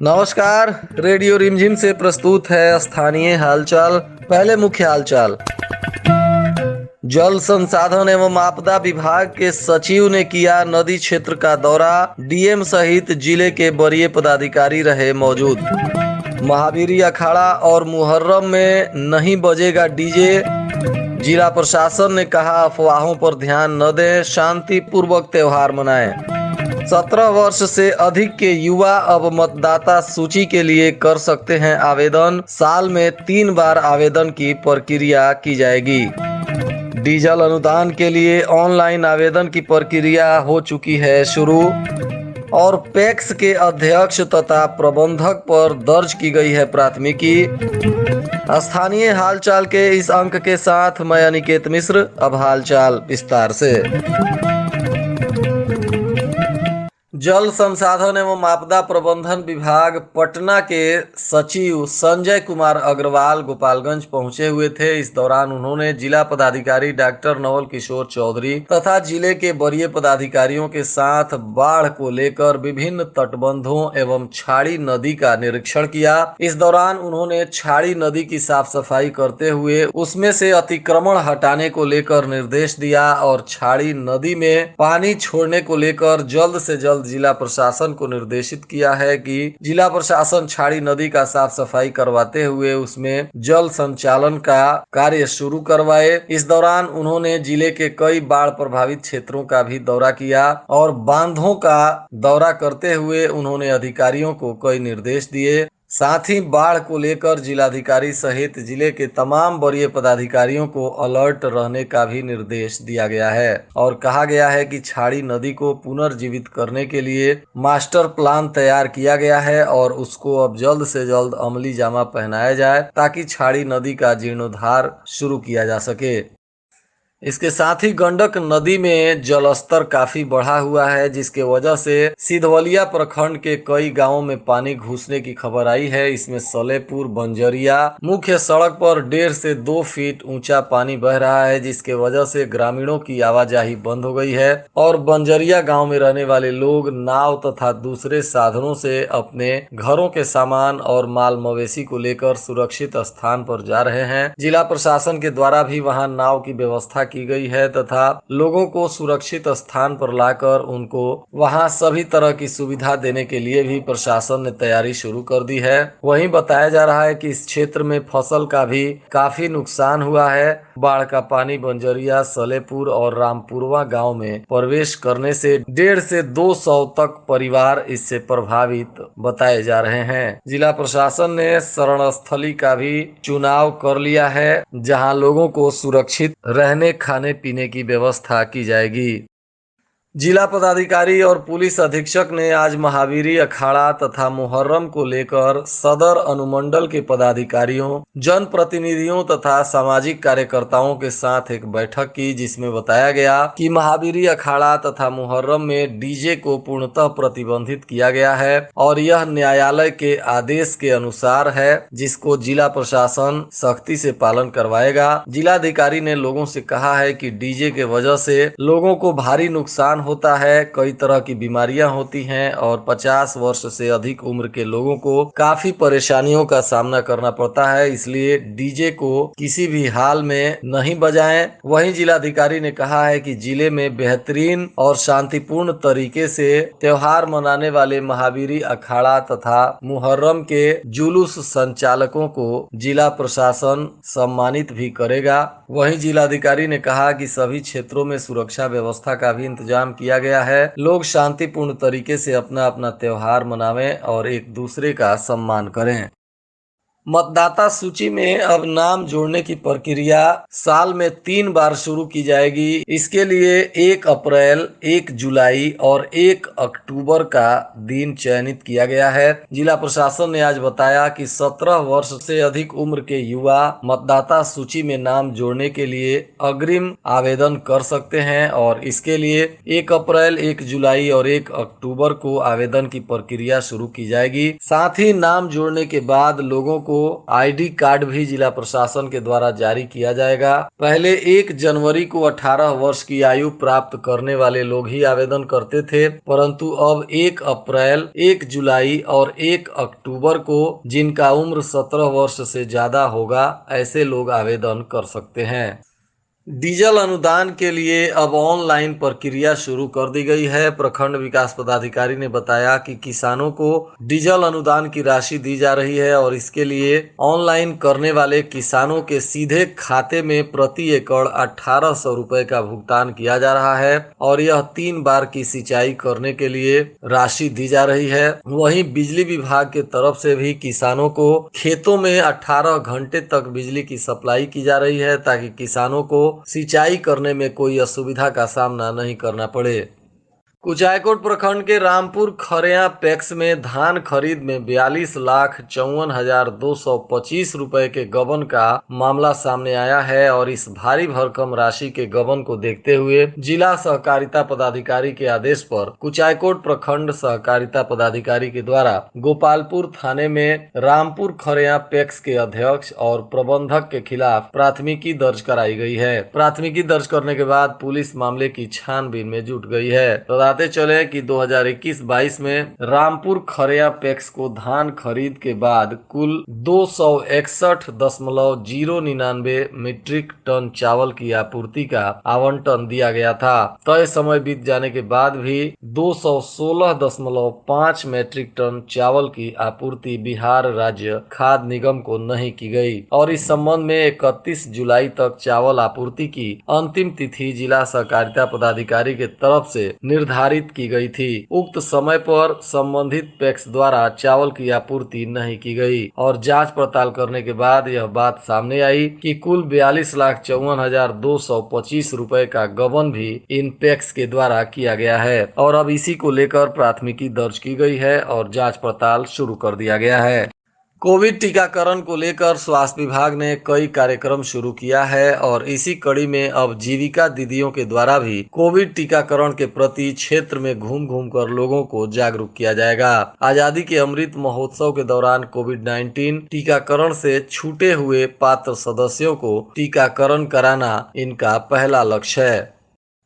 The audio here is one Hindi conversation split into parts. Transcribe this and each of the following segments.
नमस्कार। रेडियो रिमझिम से प्रस्तुत है स्थानीय हालचाल। पहले मुख्य हालचाल। जल संसाधन एवं आपदा विभाग के सचिव ने किया नदी क्षेत्र का दौरा। डीएम सहित जिले के वरीय पदाधिकारी रहे मौजूद। महावीरी अखाड़ा और मुहर्रम में नहीं बजेगा डीजे। जिला प्रशासन ने कहा अफवाहों पर ध्यान न दें, शांतिपूर्वक त्योहार मनाएं। 17 वर्ष से अधिक के युवा अब मतदाता सूची के लिए कर सकते हैं आवेदन। साल में 3 बार आवेदन की प्रक्रिया की जाएगी। डीजल अनुदान के लिए ऑनलाइन आवेदन की प्रक्रिया हो चुकी है शुरू। और पैक्स के अध्यक्ष तथा प्रबंधक पर दर्ज की गई है प्राथमिकी। स्थानीय हालचाल के इस अंक के साथ मैं अनिकेत मिश्र। अब हालचाल विस्तार से। जल संसाधन एवं आपदा प्रबंधन विभाग पटना के सचिव संजय कुमार अग्रवाल गोपालगंज पहुंचे हुए थे। इस दौरान उन्होंने जिला पदाधिकारी डॉक्टर नवल किशोर चौधरी तथा जिले के वरीय पदाधिकारियों के साथ बाढ़ को लेकर विभिन्न तटबंधों एवं छाड़ी नदी का निरीक्षण किया। इस दौरान उन्होंने छाड़ी नदी की साफ सफाई करते हुए उसमें से अतिक्रमण हटाने को लेकर निर्देश दिया और छाड़ी नदी में पानी छोड़ने को लेकर जल्द से जल्द जिला प्रशासन को निर्देशित किया है कि जिला प्रशासन छाड़ी नदी का साफ सफाई करवाते हुए उसमें जल संचालन का कार्य शुरू करवाए। इस दौरान उन्होंने जिले के कई बाढ़ प्रभावित क्षेत्रों का भी दौरा किया और बांधों का दौरा करते हुए उन्होंने अधिकारियों को कई निर्देश दिए। साथ ही बाढ़ को लेकर जिलाधिकारी सहित जिले के तमाम वरीय पदाधिकारियों को अलर्ट रहने का भी निर्देश दिया गया है और कहा गया है कि छाड़ी नदी को पुनर्जीवित करने के लिए मास्टर प्लान तैयार किया गया है और उसको अब जल्द से जल्द अमली जामा पहनाया जाए ताकि छाड़ी नदी का जीर्णोद्धार शुरू किया जा सके। इसके साथ ही गंडक नदी में जलस्तर काफी बढ़ा हुआ है, जिसके वजह से सिधवलिया प्रखंड के कई गांवों में पानी घुसने की खबर आई है। इसमें सलेपुर बंजरिया मुख्य सड़क पर 1.5 से 2 फीट ऊंचा पानी बह रहा है, जिसके वजह से ग्रामीणों की आवाजाही बंद हो गई है और बंजरिया गांव में रहने वाले लोग नाव तथा दूसरे साधनों से अपने घरों के सामान और माल मवेशी को लेकर सुरक्षित स्थान पर जा रहे हैं। जिला प्रशासन के द्वारा भी वहां नाव की व्यवस्था की गई है तथा लोगों को सुरक्षित स्थान पर लाकर उनको वहां सभी तरह की सुविधा देने के लिए भी प्रशासन ने तैयारी शुरू कर दी है। वहीं बताया जा रहा है कि इस क्षेत्र में फसल का भी काफी नुकसान हुआ है। बाढ़ का पानी बंजरिया, सलेपुर और रामपुरवा गांव में प्रवेश करने से 150 से 200 तक परिवार इससे प्रभावित बताए जा रहे हैं। जिला प्रशासन ने शरण स्थली का भी चुनाव कर लिया है, जहां लोगों को सुरक्षित रहने खाने पीने की व्यवस्था की जाएगी। जिला पदाधिकारी और पुलिस अधीक्षक ने आज महावीरी अखाड़ा तथा मुहर्रम को लेकर सदर अनुमंडल के पदाधिकारियों, जनप्रतिनिधियों तथा सामाजिक कार्यकर्ताओं के साथ एक बैठक की, जिसमें बताया गया कि महावीरी अखाड़ा तथा मुहर्रम में डीजे को पूर्णतः प्रतिबंधित किया गया है और यह न्यायालय के आदेश के अनुसार है, जिसको जिला प्रशासन सख्ती से पालन करवाएगा। जिलाधिकारी ने लोगों से कहा है कि डीजे के वजह से लोगों को भारी नुकसान होता है, कई तरह की बीमारियां होती हैं और 50 वर्ष से अधिक उम्र के लोगों को काफी परेशानियों का सामना करना पड़ता है, इसलिए डीजे को किसी भी हाल में नहीं बजाएं। वहीं जिलाधिकारी ने कहा है कि जिले में बेहतरीन और शांतिपूर्ण तरीके से त्योहार मनाने वाले महावीरी अखाड़ा तथा मुहर्रम के जुलूस संचालकों को जिला प्रशासन सम्मानित भी करेगा। वहीं जिलाधिकारी ने कहा कि सभी क्षेत्रों में सुरक्षा व्यवस्था का भी इंतजाम किया गया है। लोग शांतिपूर्ण तरीके से अपना अपना त्योहार मनावें और एक दूसरे का सम्मान करें। मतदाता सूची में अब नाम जोड़ने की प्रक्रिया साल में 3 बार शुरू की जाएगी। इसके लिए 1 अप्रैल, 1 जुलाई और 1 अक्टूबर का दिन चयनित किया गया है। जिला प्रशासन ने आज बताया कि 17 वर्ष से अधिक उम्र के युवा मतदाता सूची में नाम जोड़ने के लिए अग्रिम आवेदन कर सकते हैं और इसके लिए 1 अप्रैल, 1 जुलाई और 1 अक्टूबर को आवेदन की प्रक्रिया शुरू की जाएगी। साथ ही नाम जोड़ने के बाद लोगों को आईडी कार्ड भी जिला प्रशासन के द्वारा जारी किया जाएगा। पहले 1 जनवरी को 18 वर्ष की आयु प्राप्त करने वाले लोग ही आवेदन करते थे, परंतु अब 1 अप्रैल, 1 जुलाई और 1 अक्टूबर को जिनका उम्र 17 वर्ष से ज्यादा होगा, ऐसे लोग आवेदन कर सकते हैं। डीजल अनुदान के लिए अब ऑनलाइन प्रक्रिया शुरू कर दी गई है। प्रखंड विकास पदाधिकारी ने बताया कि किसानों को डीजल अनुदान की राशि दी जा रही है और इसके लिए ऑनलाइन करने वाले किसानों के सीधे खाते में प्रति एकड़ 1800 रुपए का भुगतान किया जा रहा है और यह 3 बार की सिंचाई करने के लिए राशि दी जा रही है। वहीं बिजली विभाग के तरफ से भी किसानों को खेतों में 18 घंटे तक बिजली की सप्लाई की जा रही है ताकि किसानों को सिंचाई करने में कोई असुविधा का सामना नहीं करना पड़े। कुचायकोट प्रखंड के रामपुर खरेया पैक्स में धान खरीद में 42,54,225 रुपए के गबन का मामला सामने आया है और इस भारी भरकम राशि के गबन को देखते हुए जिला सहकारिता पदाधिकारी के आदेश पर कुचायकोट प्रखंड सहकारिता पदाधिकारी के द्वारा गोपालपुर थाने में रामपुर खरेया पैक्स के अध्यक्ष और प्रबंधक के खिलाफ प्राथमिकी दर्ज कराई गई है। प्राथमिकी दर्ज करने के बाद पुलिस मामले की छानबीन में जुट गई है। बताते चले कि 2021-22 में रामपुर खरेया पैक्स को धान खरीद के बाद कुल 261.099 मीट्रिक टन चावल की आपूर्ति का आवंटन दिया गया था। तय समय बीत जाने के बाद भी 216.5 मीट्रिक टन चावल की आपूर्ति बिहार राज्य खाद्य निगम को नहीं की गई और इस संबंध में 31 जुलाई तक चावल आपूर्ति की अंतिम तिथि जिला सहकारिता पदाधिकारी के तरफ से निर्धारित की गई थी। उक्त समय पर संबंधित पैक्स द्वारा चावल की आपूर्ति नहीं की गई और जांच पड़ताल करने के बाद यह बात सामने आई कि कुल 42,54,225 रुपए का गबन भी इन पैक्स के द्वारा किया गया है और अब इसी को लेकर प्राथमिकी दर्ज की गई है और जांच पड़ताल शुरू कर दिया गया है। कोविड टीकाकरण को लेकर स्वास्थ्य विभाग ने कई कार्यक्रम शुरू किया है और इसी कड़ी में अब जीविका दीदियों के द्वारा भी कोविड टीकाकरण के प्रति क्षेत्र में घूम घूम कर लोगों को जागरूक किया जाएगा। आजादी के अमृत महोत्सव के दौरान कोविड-19 टीकाकरण से छूटे हुए पात्र सदस्यों को टीकाकरण कराना इनका पहला लक्ष्य है।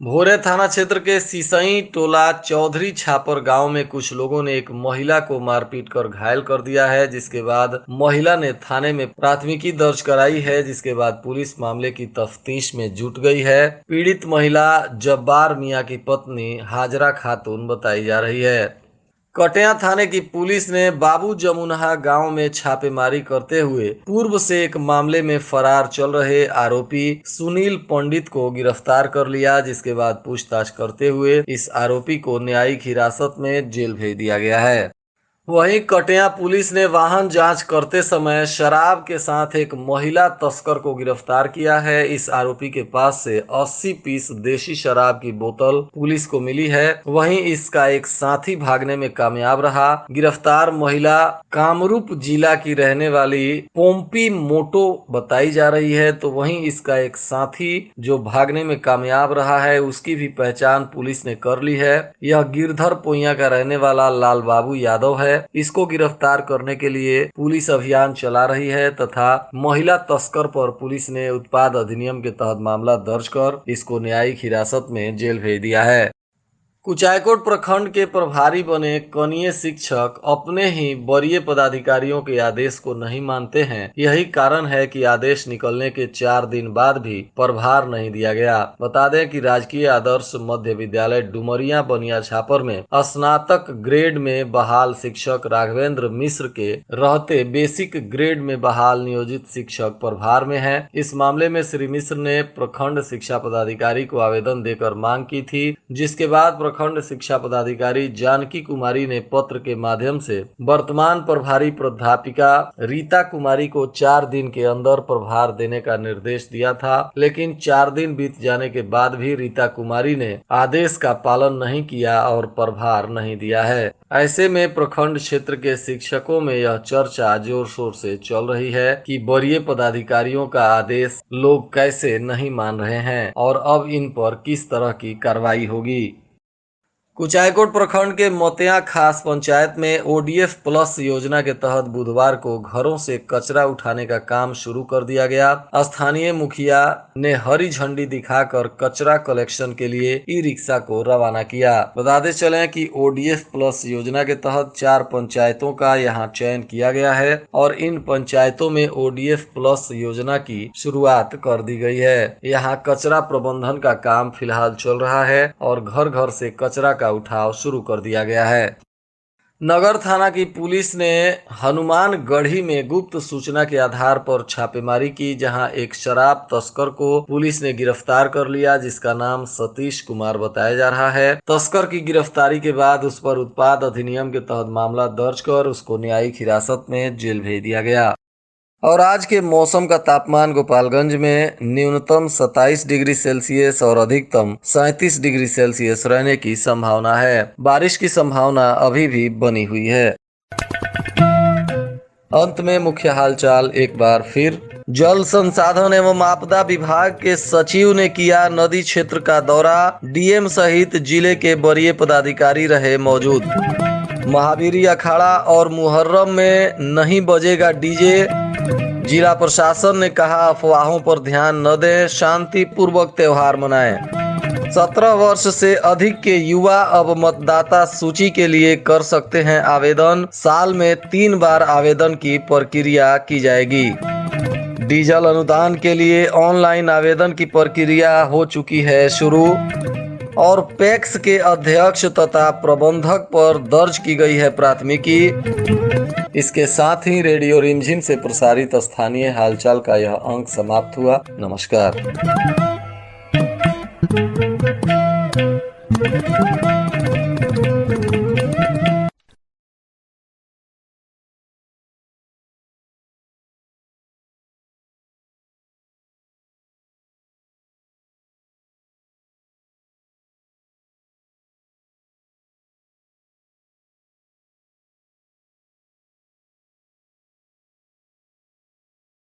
भोरे थाना क्षेत्र के सिसई टोला चौधरी छापर गांव में कुछ लोगों ने एक महिला को मारपीट कर घायल कर दिया है, जिसके बाद महिला ने थाने में प्राथमिकी दर्ज कराई है, जिसके बाद पुलिस मामले की तफ्तीश में जुट गई है। पीड़ित महिला जब्बार मियां की पत्नी हाजरा खातून बताई जा रही है। कटिया थाने की पुलिस ने बाबू जमुनहा गांव में छापेमारी करते हुए पूर्व से एक मामले में फरार चल रहे आरोपी सुनील पंडित को गिरफ्तार कर लिया, जिसके बाद पूछताछ करते हुए इस आरोपी को न्यायिक हिरासत में जेल भेज दिया गया है। वहीं कटिया पुलिस ने वाहन जांच करते समय शराब के साथ एक महिला तस्कर को गिरफ्तार किया है। इस आरोपी के पास से 80 पीस देशी शराब की बोतल पुलिस को मिली है। वहीं इसका एक साथी भागने में कामयाब रहा। गिरफ्तार महिला कामरूप जिला की रहने वाली पोम्पी मोटो बताई जा रही है, तो वहीं इसका एक साथी जो भागने में कामयाब रहा है उसकी भी पहचान पुलिस ने कर ली है। यह गिरधर पोइया का रहने वाला लाल बाबू यादव है। इसको गिरफ्तार करने के लिए पुलिस अभियान चला रही है तथा महिला तस्कर पर पुलिस ने उत्पाद अधिनियम के तहत मामला दर्ज कर इसको न्यायिक हिरासत में जेल भेज दिया है। कुचायकोट प्रखंड के प्रभारी बने कनीय शिक्षक अपने ही वरीय पदाधिकारियों के आदेश को नहीं मानते हैं। यही कारण है कि आदेश निकलने के 4 दिन बाद भी प्रभार नहीं दिया गया। बता दें कि राजकीय आदर्श मध्य विद्यालय डुमरिया बनिया छापर में स्नातक ग्रेड में बहाल शिक्षक राघवेंद्र मिश्र के रहते बेसिक ग्रेड में बहाल नियोजित शिक्षक प्रभार में है। इस मामले में श्री मिश्र ने प्रखंड शिक्षा पदाधिकारी को आवेदन देकर मांग की थी, जिसके बाद प्रखंड शिक्षा पदाधिकारी जानकी कुमारी ने पत्र के माध्यम से वर्तमान प्रभारी प्राध्यापिका रीता कुमारी को 4 दिन के अंदर प्रभार देने का निर्देश दिया था, लेकिन 4 दिन बीत जाने के बाद भी रीता कुमारी ने आदेश का पालन नहीं किया और प्रभार नहीं दिया है। ऐसे में प्रखंड क्षेत्र के शिक्षकों में यह चर्चा जोर शोर से चल रही है कि वरीय पदाधिकारियों का आदेश लोग कैसे नहीं मान रहे हैं और अब इन पर किस तरह की कार्रवाई होगी। कुचायकोट प्रखंड के मोतिया खास पंचायत में ओडीएफ प्लस योजना के तहत बुधवार को घरों से कचरा उठाने का काम शुरू कर दिया गया। स्थानीय मुखिया ने हरी झंडी दिखाकर कचरा कलेक्शन के लिए ई रिक्शा को रवाना किया। बताते चले कि ओडीएफ प्लस योजना के तहत 4 पंचायतों का यहां चयन किया गया है और इन पंचायतों में ओडीएफ प्लस योजना की शुरुआत कर दी गई है। यहां कचरा प्रबंधन का काम फिलहाल चल रहा है और घर घर से कचरा का उठाव शुरू कर दिया गया है। नगर थाना की पुलिस ने हनुमानगढ़ी में गुप्त सूचना के आधार पर छापेमारी की, जहां एक शराब तस्कर को पुलिस ने गिरफ्तार कर लिया, जिसका नाम सतीश कुमार बताया जा रहा है। तस्कर की गिरफ्तारी के बाद उस पर उत्पाद अधिनियम के तहत मामला दर्ज कर उसको न्यायिक हिरासत में जेल भेज दिया गया। और आज के मौसम का तापमान गोपालगंज में न्यूनतम 27 डिग्री सेल्सियस और अधिकतम 37 डिग्री सेल्सियस रहने की संभावना है। बारिश की संभावना अभी भी बनी हुई है। अंत में मुख्य हालचाल एक बार फिर। जल संसाधन एवं आपदा विभाग के सचिव ने किया नदी क्षेत्र का दौरा। डीएम सहित जिले के वरीय पदाधिकारी रहे मौजूद। महावीरी अखाड़ा और मुहर्रम में नहीं बजेगा डीजे। जिला प्रशासन ने कहा अफवाहों पर ध्यान न दें, शांति पूर्वक त्योहार मनाएं। 17 वर्ष से अधिक के युवा अब मतदाता सूची के लिए कर सकते हैं आवेदन। साल में 3 बार आवेदन की प्रक्रिया की जाएगी। डीजल अनुदान के लिए ऑनलाइन आवेदन की प्रक्रिया हो चुकी है शुरू। और पैक्स के अध्यक्ष तथा प्रबंधक पर दर्ज की गई है प्राथमिकी। इसके साथ ही रेडियो रिमझिम से प्रसारित स्थानीय हालचाल का यह अंक समाप्त हुआ। नमस्कार।